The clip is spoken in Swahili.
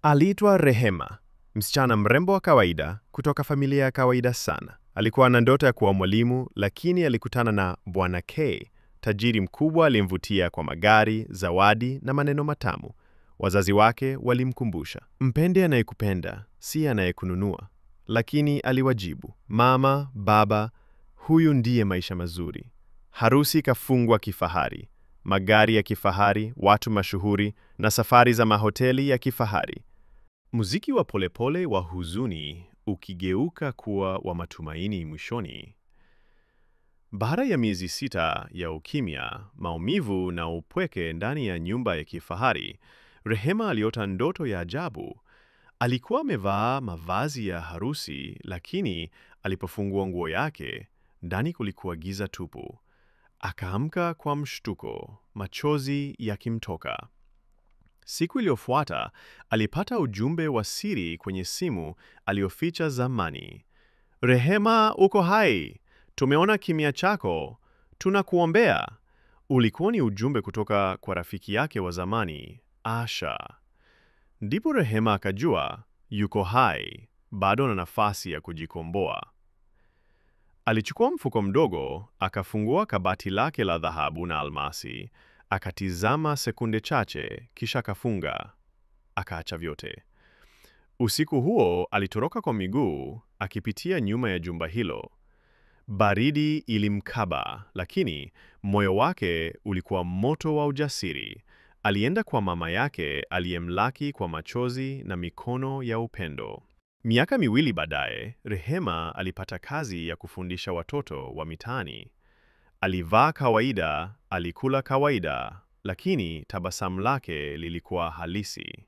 Aliitwa Rehema, msichana mrembo wa kawaida kutoka familia ya kawaida sana. Alikuwa na ndoto ya kuwa mwalimu, lakini alikutana na Bwana K, tajiri mkubwa aliyemvutia kwa magari, zawadi na maneno matamu. Wazazi wake walimkumbusha, mpende anayekupenda, si anayekununua. Lakini aliwajibu, mama, baba, huyu ndiye maisha mazuri. Harusi ikafungwa kifahari, magari ya kifahari, watu mashuhuri na safari za mahoteli ya kifahari. Muziki wa polepole wa huzuni ukigeuka kuwa wa matumaini mwishoni. Baada ya miezi 6 ya ukimya, maumivu na upweke ndani ya nyumba ya kifahari, Rehema aliota ndoto ya ajabu. Alikuwa amevaa mavazi ya harusi, lakini alipofungua nguo yake, ndani kulikuwa giza tupu. Akaamka kwa mshtuko, machozi yakimtoka. Siku iliyofuata, alipata ujumbe wa siri kwenye simu alioficha zamani. Rehema, uko hai? Tumeona kimya chako. Tunakuombea. Ulikuwa ni ujumbe kutoka kwa rafiki yake wa zamani, Asha. Ndipo Rehema akajua yuko hai, bado na nafasi ya kujikomboa. Alichukua mfuko mdogo, akafungua kabati lake la dhahabu na almasi, akatizama sekunde chache, kisha akafunga, akaacha vyote. Usiku huo alitoroka kwa miguu, akipitia nyuma ya jumba hilo. Baridi ilimkaba, lakini moyo wake ulikuwa moto wa ujasiri. Alienda kwa mama yake aliyemlaki kwa machozi na mikono ya upendo. Miaka 2 baadaye, Rehema alipata kazi ya kufundisha watoto wa mitaani. Alivaa kawaida, alikula kawaida, lakini tabasamu lake lilikuwa halisi.